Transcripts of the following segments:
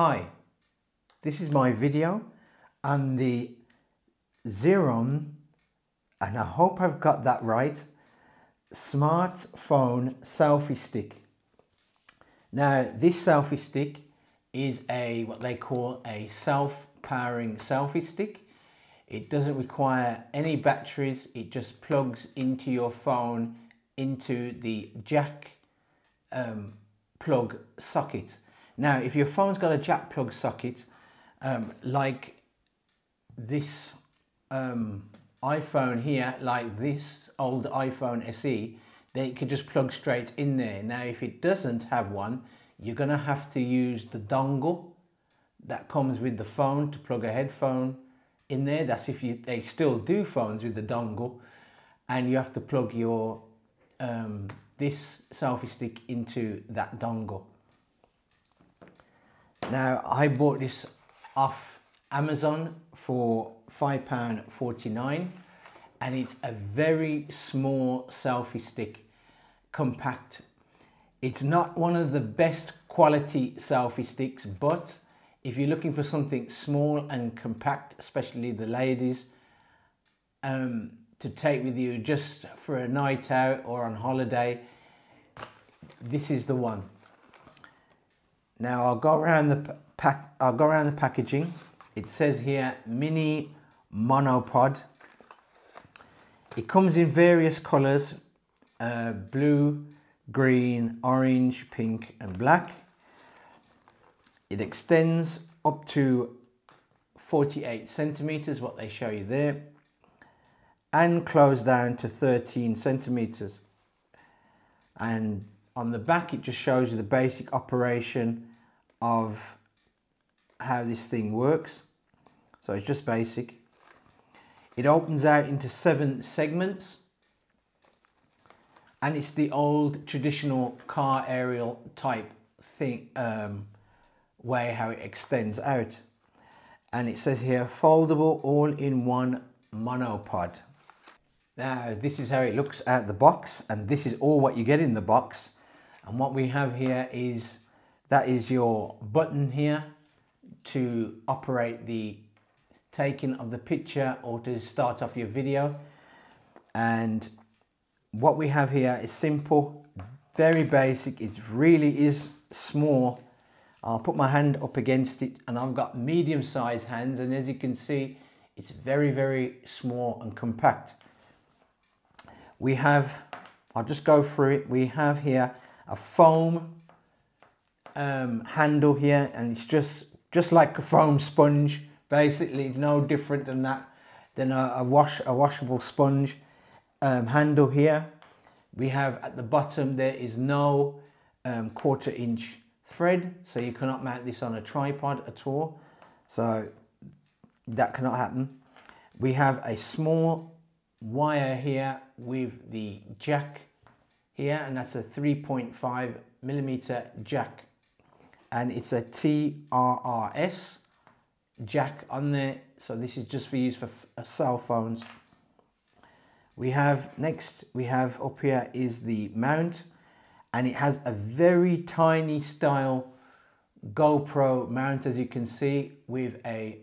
Hi, this is my video on the Zerone, and I hope I've got that right, smartphone selfie stick. Now this selfie stick is what they call a self-powering selfie stick. It doesn't require any batteries, it just plugs into your phone into the jack plug socket. Now if your phone's got a jack plug socket like this iPhone here, like this old iPhone SE, then it could just plug straight in there. Now if it doesn't have one, you're going to have to use the dongle that comes with the phone to plug a headphone in there. That's if they still do phones with the dongle, and you have to plug your this selfie stick into that dongle. Now I bought this off Amazon for £5.49, and it's a very small selfie stick, compact. It's not one of the best quality selfie sticks, but if you're looking for something small and compact, especially the ladies, to take with you just for a night out or on holiday, this is the one. Now I'll go around the packaging. It says here mini monopod. It comes in various colors, blue, green, orange, pink and black. It extends up to 48 centimeters, what they show you there, and close down to 13 centimeters. And on the back it just shows you the basic operation of how this thing works. So it's just basic. It opens out into 7 segments, and it's the old traditional car aerial type thing, way how it extends out. And it says here foldable all-in-one monopod. Now this is how it looks out the box, and this is all what you get in the box. And what we have here is, that is your button here to operate the taking of the picture or to start off your video. And what we have here is simple, very basic. It really is small. I'll put my hand up against it, and I've got medium-sized hands, and as you can see, it's very, very small and compact. We have, I'll just go through it. We have here a foam handle here, and it's just like a foam sponge. Basically, it's no different than that, than a washable sponge handle here. We have at the bottom, there is no 1/4 inch thread, so you cannot mount this on a tripod at all. So that cannot happen. We have a small wire here with the jack here, and that's a 3.5mm jack, and it's a TRRS jack on there, so this is just for use for cell phones. We have next, we have up here is the mount, and it has a very tiny style GoPro mount, as you can see, with a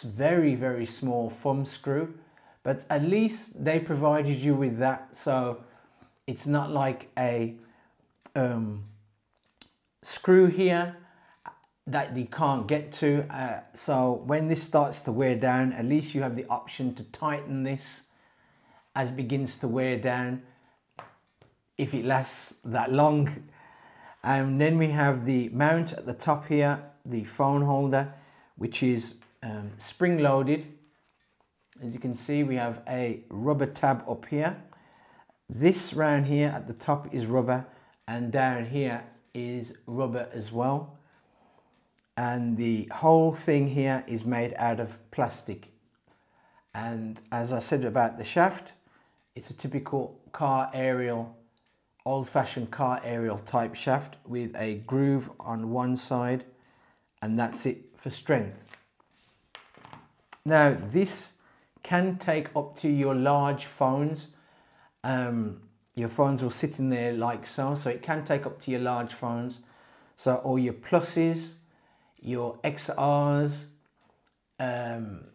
very, very small thumb screw, but at least they provided you with that, so it's not like a screw here that you can't get to. So when this starts to wear down, at least you have the option to tighten this as it begins to wear down, if it lasts that long. And then we have the mount at the top here, the phone holder, which is spring loaded. As you can see, we have a rubber tab up here. This round here at the top is rubber, and down here is rubber as well. And the whole thing here is made out of plastic. And as I said about the shaft, it's a typical car aerial, old-fashioned car aerial type shaft with a groove on one side, and that's it for strength. Now this can take up to your large phones. Your phones will sit in there like so, so it can take up to your large phones. So all your pluses, your XRs can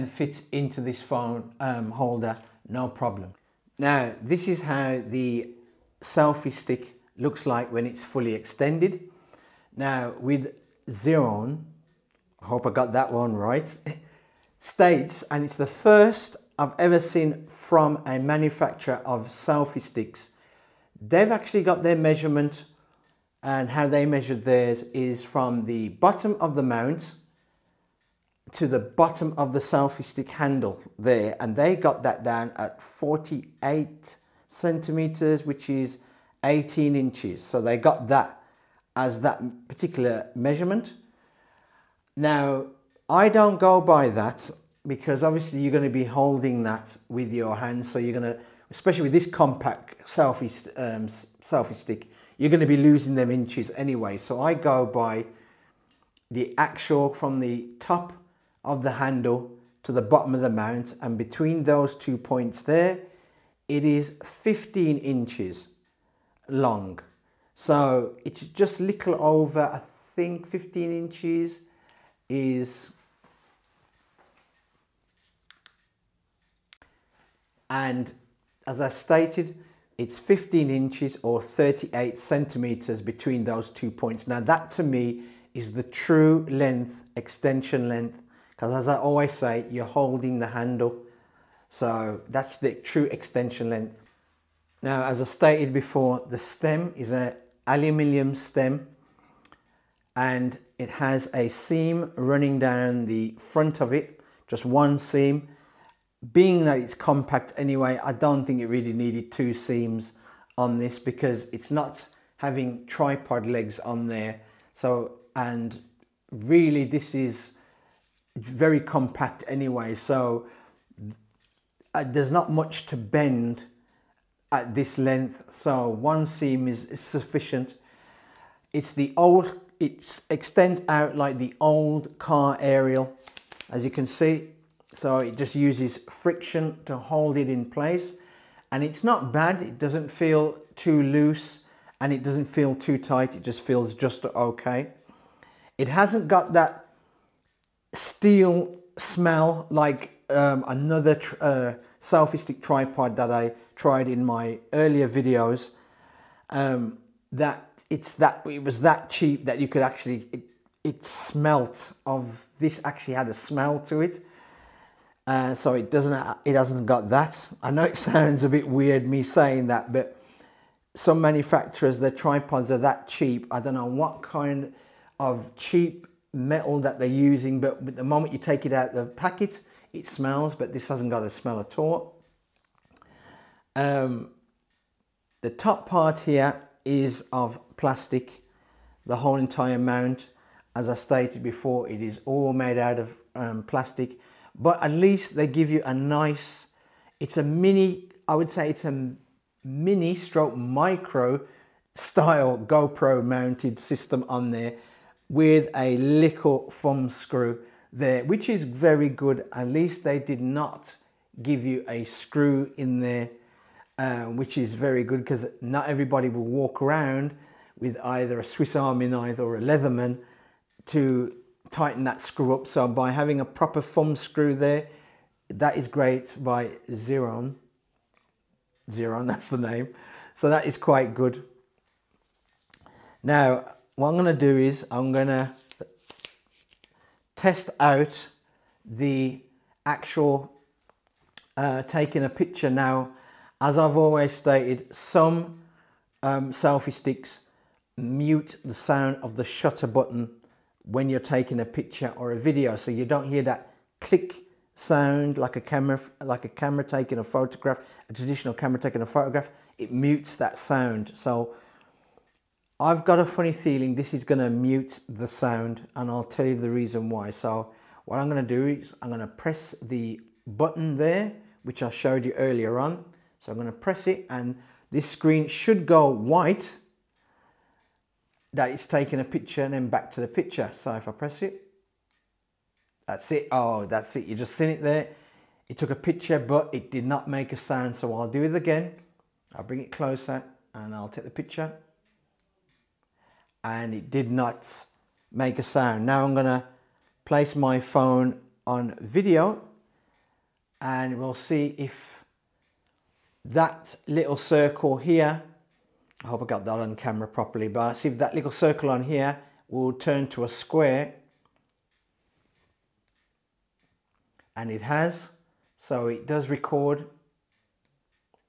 fit into this phone holder, no problem. Now, this is how the selfie stick looks like when it's fully extended. Now, with Zerone, I hope I got that one right, states, and it's the first I've ever seen from a manufacturer of selfie sticks, they've actually got their measurement, and how they measured theirs is from the bottom of the mount to the bottom of the selfie stick handle there, and they got that down at 48 centimeters, which is 18 inches. So they got that as that particular measurement. Now, I don't go by that because obviously you're going to be holding that with your hands, so you're going to, especially with this compact selfie stick, you're going to be losing them inches anyway. So I go by the actual from the top of the handle to the bottom of the mount, and between those 2 points there, it is 15 inches long. So it's just a little over, I think 15 inches is, and as I stated, it's 15 inches or 38 centimeters between those 2 points. Now that to me is the true length, extension length, because as I always say, you're holding the handle. So that's the true extension length. Now, as I stated before, the stem is an aluminium stem, and it has a seam running down the front of it, just one seam. Being that it's compact anyway, I don't think it really needed two seams on this because it's not having tripod legs on there. So, and really this is very compact anyway, so there's not much to bend at this length, so one seam is sufficient. It's the old, it extends out like the old car aerial, as you can see. So it just uses friction to hold it in place, and it's not bad. It doesn't feel too loose and it doesn't feel too tight. It just feels just okay. It hasn't got that steel smell like another selfie stick tripod that I tried in my earlier videos. It was that cheap that you could actually, it smelt of, this actually had a smell to it. So it hasn't got that. I know it sounds a bit weird me saying that, but some manufacturers, their tripods are that cheap. I don't know what kind of cheap metal that they're using, but the moment you take it out of the packet, it smells, but this hasn't got a smell at all. The top part here is of plastic, the whole entire mount. As I stated before, it is all made out of plastic. But at least they give you a nice, it's a mini, I would say it's a mini stroke micro style GoPro mounted system on there with a little thumb screw there, which is very good. At least they did not give you a screw in there, which is very good, because not everybody will walk around with either a Swiss Army knife or a Leatherman to tighten that screw up. So by having a proper thumb screw there, that is great by Zerone. Zerone, that's the name. So that is quite good. Now, what I'm going to do is I'm going to test out the actual taking a picture. Now, as I've always stated, some selfie sticks mute the sound of the shutter button when you're taking a picture or a video, so you don't hear that click sound like a camera taking a photograph, a traditional camera taking a photograph. It mutes that sound. So I've got a funny feeling this is going to mute the sound, and I'll tell you the reason why. So what I'm going to do is I'm going to press the button there, which I showed you earlier on. So I'm going to press it, and this screen should go white that it's taking a picture, and then back to the picture. So if I press it, that's it. Oh, that's it. You just seen it there. It took a picture, but it did not make a sound. So I'll do it again. I'll bring it closer and I'll take the picture. And it did not make a sound. Now I'm gonna place my phone on video and we'll see if that little circle here, I hope I got that on camera properly, but I'll see if that little circle on here will turn to a square. And it has, so it does record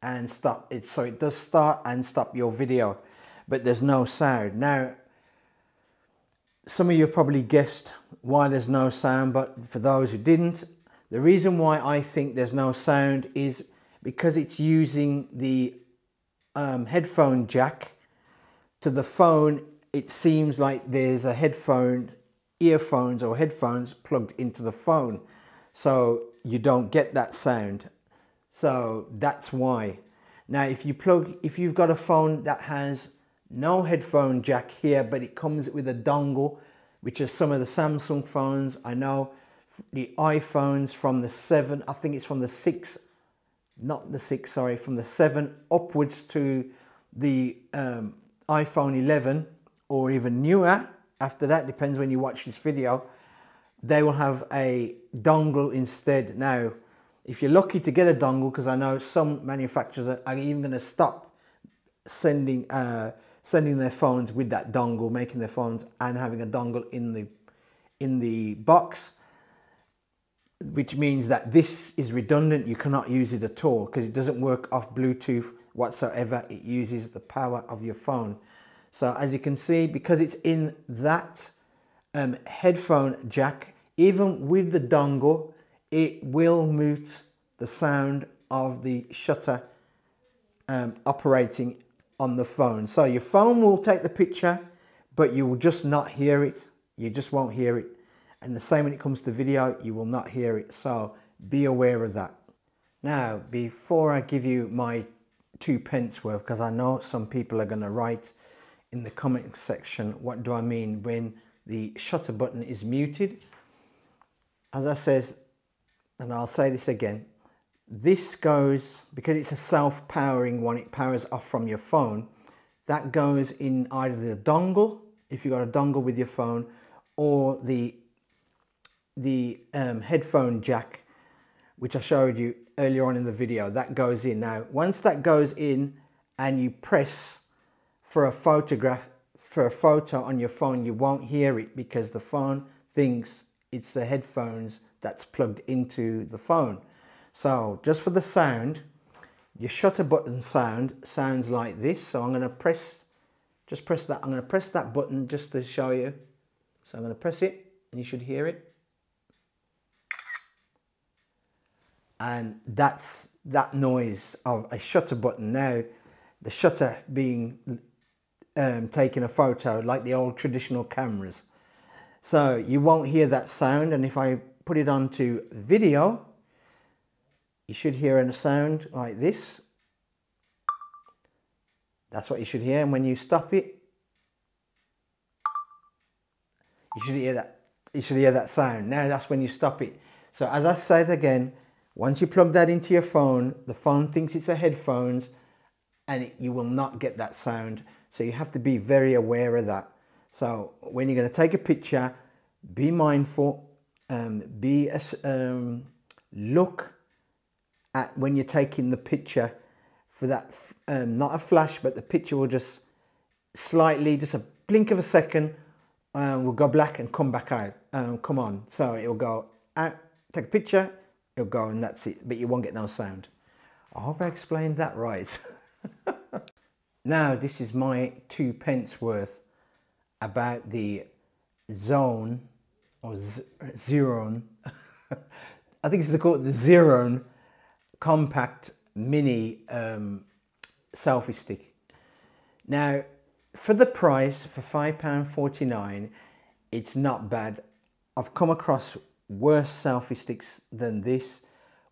and stop it. So it does start and stop your video, but there's no sound. Now, some of you probably guessed why there's no sound, but for those who didn't, the reason why I think there's no sound is because it's using the headphone jack to the phone. It seems like there's a earphones or headphones plugged into the phone, so you don't get that sound. So that's why. Now if you've got a phone that has no headphone jack here, but it comes with a dongle, which are some of the Samsung phones. I know the iPhones from the 7, I think it's from the 6, not the 6, sorry, from the 7 upwards to the iPhone 11 or even newer after that, depends when you watch this video, they will have a dongle instead. Now, if you're lucky to get a dongle, because I know some manufacturers are even going to stop sending their phones with that dongle, making their phones and having a dongle in the box, which means that this is redundant. You cannot use it at all because it doesn't work off Bluetooth whatsoever. It uses the power of your phone. So as you can see, because it's in that headphone jack, even with the dongle, it will mute the sound of the shutter operating on the phone. So your phone will take the picture, but you will just not hear it. You just won't hear it. And the same when it comes to video, you will not hear it. So be aware of that. Now, before I give you my 2 pence worth, because I know some people are going to write in the comment section, what do I mean when the shutter button is muted? As I says, and I'll say this again, this goes, because it's a self-powering one, it powers off from your phone, that goes in either the dongle, if you've got a dongle with your phone, or the headphone jack, which I showed you earlier on in the video, that goes in. Now, once that goes in and you press for a photo on your phone, you won't hear it because the phone thinks it's the headphones that's plugged into the phone. So just for the sound, your shutter button sounds like this. So I'm going to just press that. I'm going to press that button just to show you. So I'm going to press it and you should hear it. And that's that noise of a shutter button. Now, the shutter being taking a photo like the old traditional cameras. So you won't hear that sound, and if I put it onto video, you should hear a sound like this. That's what you should hear, and when you stop it, you should hear that. You should hear that sound. Now that's when you stop it. So as I said again, once you plug that into your phone, the phone thinks it's a headphones, and you will not get that sound. So you have to be very aware of that. So when you're going to take a picture, be mindful, look at when you're taking the picture for that, not a flash, but the picture will just slightly, just a blink of a second, will go black and come back out, come on. So it will go out, take a picture, it'll go and that's it, but you won't get no sound. I hope I explained that right. Now this is my 2 pence worth about the Zerone or Zerone. I think it's called the Zerone compact mini selfie stick. Now for the price, for £5.49, it's not bad. I've come across worse selfie sticks than this,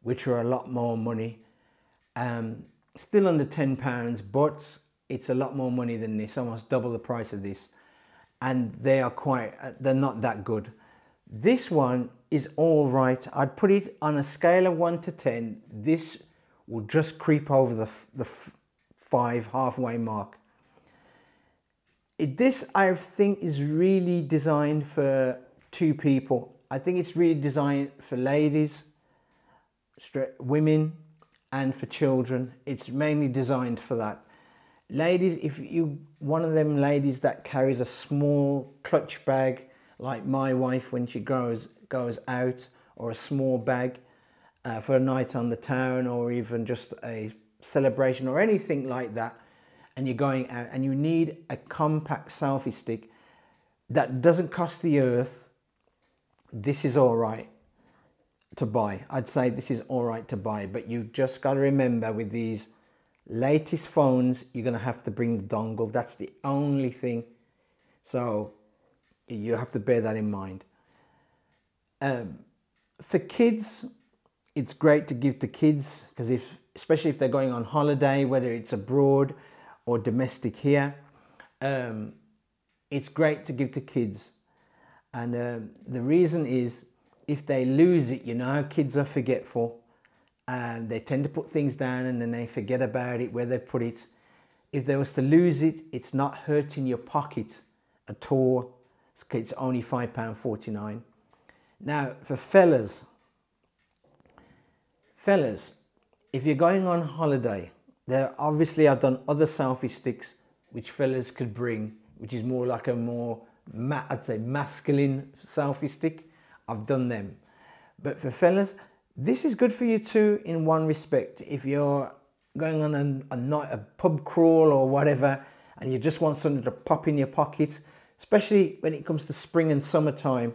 which are a lot more money. Still under £10, but it's a lot more money than this, almost double the price of this. And they're not that good. This one is all right. I'd put it on a scale of 1 to 10. This will just creep over the 5 halfway mark. This I think is really designed for two people. I think it's really designed for ladies, women, and for children. It's mainly designed for that. Ladies, if you one of them ladies that carries a small clutch bag, like my wife when she goes out, or a small bag for a night on the town, or even just a celebration or anything like that, and you're going out and you need a compact selfie stick that doesn't cost the earth, this is all right to buy. I'd say this is all right to buy, but you've just got to remember with these latest phones, you're going to have to bring the dongle. That's the only thing. So you have to bear that in mind. For kids, it's great to give to kids, because especially if they're going on holiday, whether it's abroad or domestic here, it's great to give to kids. And the reason is, if they lose it, you know, kids are forgetful and they tend to put things down and then they forget about it, where they put it. If they was to lose it, it's not hurting your pocket at all. It's only £5.49. Now for fellas, if you're going on holiday, there obviously I've done other selfie sticks which fellas could bring, which is more like a I'd say masculine selfie stick. I've done them. But for fellas, this is good for you too in one respect. If you're going on a pub crawl or whatever, and you just want something to pop in your pocket, especially when it comes to spring and summertime,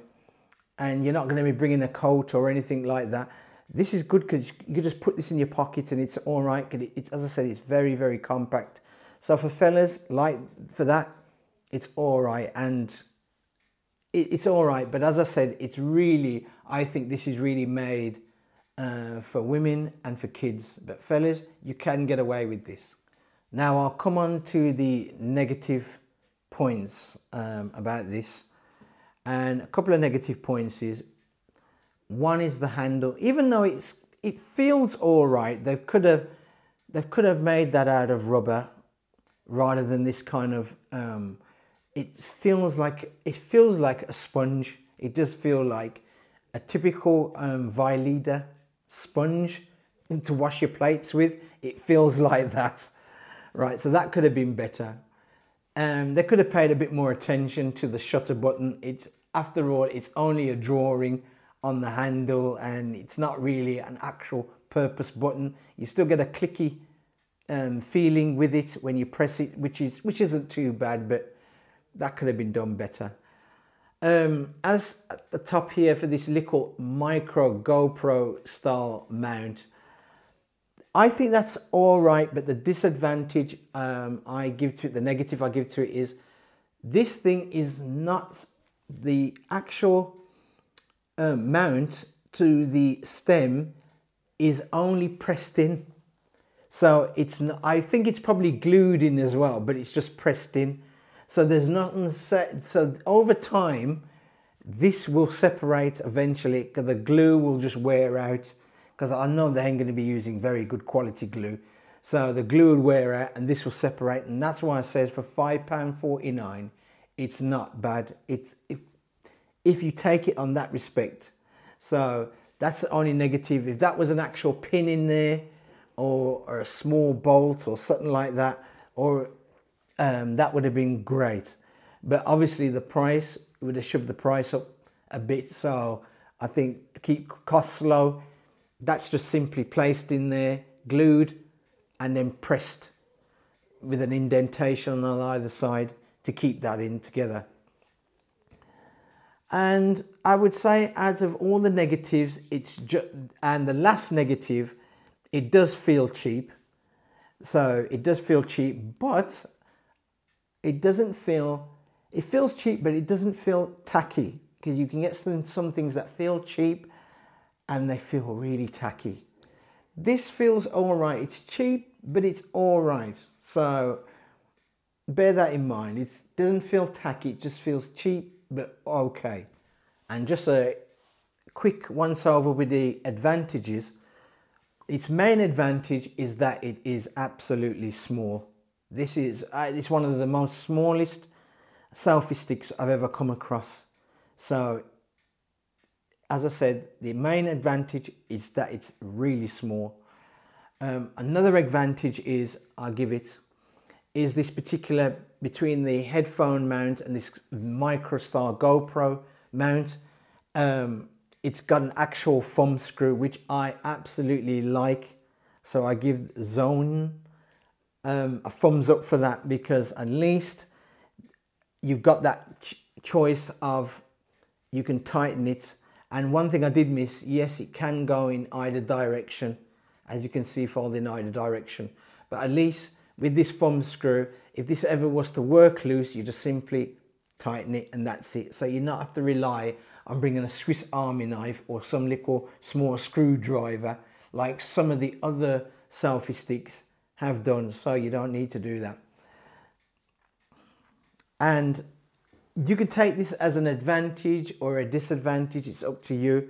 and you're not going to be bringing a coat or anything like that, this is good because you can just put this in your pocket and it's all right. It's, as I said, it's very, very compact. So for fellas, like for that, it's all right. And it's all right. But as I said, it's really, I think this is really made for women and for kids. But fellas, you can get away with this. Now I'll come on to the negative points about this. And a couple of negative points is, one is the handle. Even though it feels all right, they could have made that out of rubber rather than this kind of. It feels like a sponge. It does feel like a typical Veleda sponge to wash your plates with. It feels like that, right? So that could have been better. They could have paid a bit more attention to the shutter button. After all, it's only a drawing on the handle and it's not really an actual purpose button. You still get a clicky feeling with it when you press it, which isn't too bad, but that could have been done better. As at the top here for this little micro GoPro style mount, I think that's all right, but the disadvantage I give to it, the negative I give to it is, this thing is not the actual mount to the stem is only pressed in. So it's not, I think it's probably glued in as well, but it's just pressed in. So there's nothing set. So over time, this will separate eventually, because the glue will just wear out, because I know they ain't going to be using very good quality glue. So the glue will wear out and this will separate. And that's why I says for £5.49, it's not bad. It's if you take it on that respect. So that's the only negative. If that was an actual pin in there, or a small bolt or something like that, or that would have been great. But obviously the price would have shoved the price up a bit. So I think to keep costs low, that's just simply placed in there, glued, and then pressed with an indentation on either side to keep that in together. And I would say, out of all the negatives, and the last negative, it does feel cheap. So it does feel cheap, but it doesn't feel, it feels cheap, but it doesn't feel tacky, because you can get some things that feel cheap and they feel really tacky. This feels all right. It's cheap, but it's all right. So bear that in mind. It doesn't feel tacky. It just feels cheap, but okay. And just a quick once over with the advantages. Its main advantage is that it is absolutely small. This is it's one of the most smallest selfie sticks I've ever come across. So as I said, the main advantage is that it's really small. Another advantage is, I'll give it, is this particular, between the headphone mount and this micro-style GoPro mount, it's got an actual thumb screw, which I absolutely like. So I give Zerone a thumbs up for that, because at least you've got that choice of, you can tighten it. And one thing I did miss, yes, it can go in either direction, as you can see, fold in either direction. But at least with this thumb screw, if this ever was to work loose, you just simply tighten it and that's it. So you not have to rely on bringing a Swiss Army knife or some little small screwdriver like some of the other selfie sticks have done. So you don't need to do that. And you can take this as an advantage or a disadvantage, it's up to you,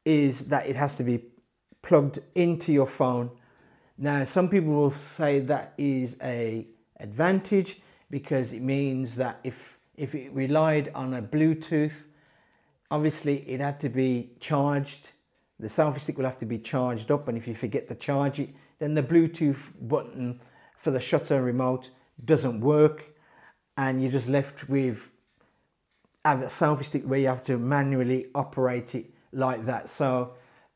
is that it has to be plugged into your phone. Now, some people will say that is an advantage, because it means that if it relied on a Bluetooth, obviously it had to be charged. The selfie stick will have to be charged up, and if you forget to charge it, then the Bluetooth button for the shutter remote doesn't work, and you're just left with a selfie stick where you have to manually operate it like that. So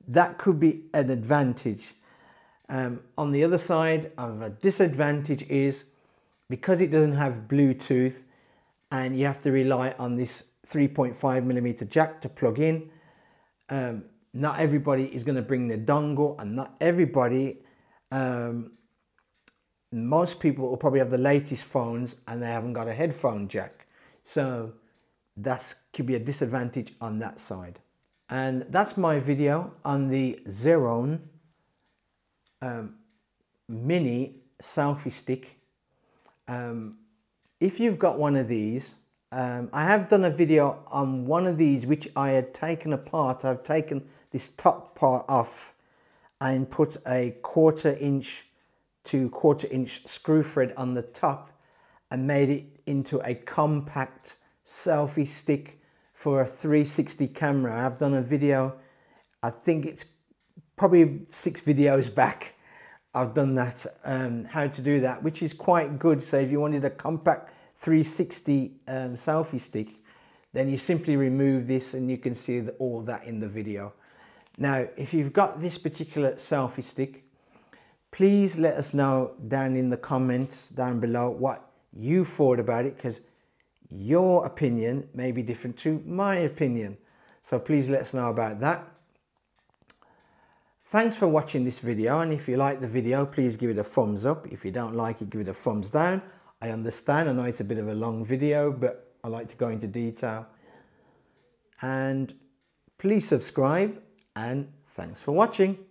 that could be an advantage. On the other side of a disadvantage is, because it doesn't have Bluetooth and you have to rely on this 3.5mm jack to plug in, not everybody is going to bring their dongle, and not everybody, most people will probably have the latest phones and they haven't got a headphone jack. So that could be a disadvantage on that side. And that's my video on the Zerone mini selfie stick. If you've got one of these, I have done a video on one of these which I had taken apart. I've taken this top part off and put a 1/4 inch to 1/4 inch screw thread on the top and made it into a compact selfie stick for a 360 camera. I've done a video, I think it's probably 6 videos back, I've done that, how to do that, which is quite good. So if you wanted a compact 360 selfie stick, then you simply remove this and you can see all that in the video. Now, if you've got this particular selfie stick, please let us know down in the comments down below what you thought about it, because your opinion may be different to my opinion. So please let us know about that. Thanks for watching this video, and if you like the video, please give it a thumbs up. If you don't like it, give it a thumbs down. I understand, I know it's a bit of a long video, but I like to go into detail. And please subscribe, and thanks for watching.